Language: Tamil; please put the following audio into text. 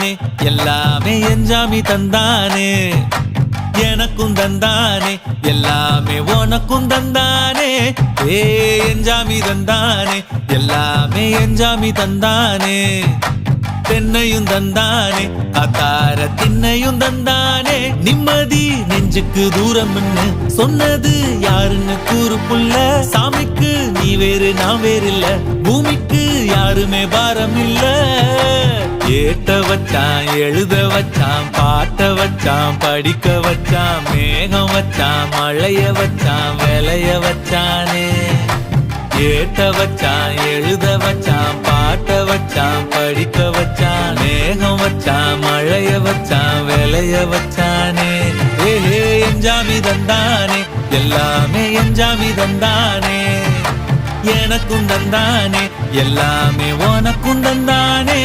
தந்தானே எல்லாமே என்ஜாமி தந்தானே எனக்கும் தந்தானே எல்லாமே உனக்கும் தந்தானே ஏ என்ஜாமி தந்தானே எல்லாமே என்ஜாமி தந்தானே தென்னையும் தந்தானே காத்தார திண்ணையும் தந்தானே நிம்மதி நெஞ்சுக்கு தூரம் சொன்னது யாருன்னு கூறு புள்ள சாமிக்கு நீ வேறு நான் வேறு இல்ல பூமிக்கு யாருமே பாரம் இல்ல ஏத்த வச்சான் எழுத வச்சான் பாட்ட வச்சான் படிக்க வச்சான் மேகம் வச்சான் மழைய வச்சான் விளைய வச்சானே ஏத்த வச்சான் எழுத வச்சான் பாட்ட வச்சான் படிக்க வச்சான் மேகம் வச்சான் மழைய வச்சான் விளைய வச்சானே ஏஹே என்ஜாமி தந்தானே எல்லாமே என்ஜாமி தந்தானே எனக்கும் தந்தானே எல்லாமே உனக்கும் தந்தானே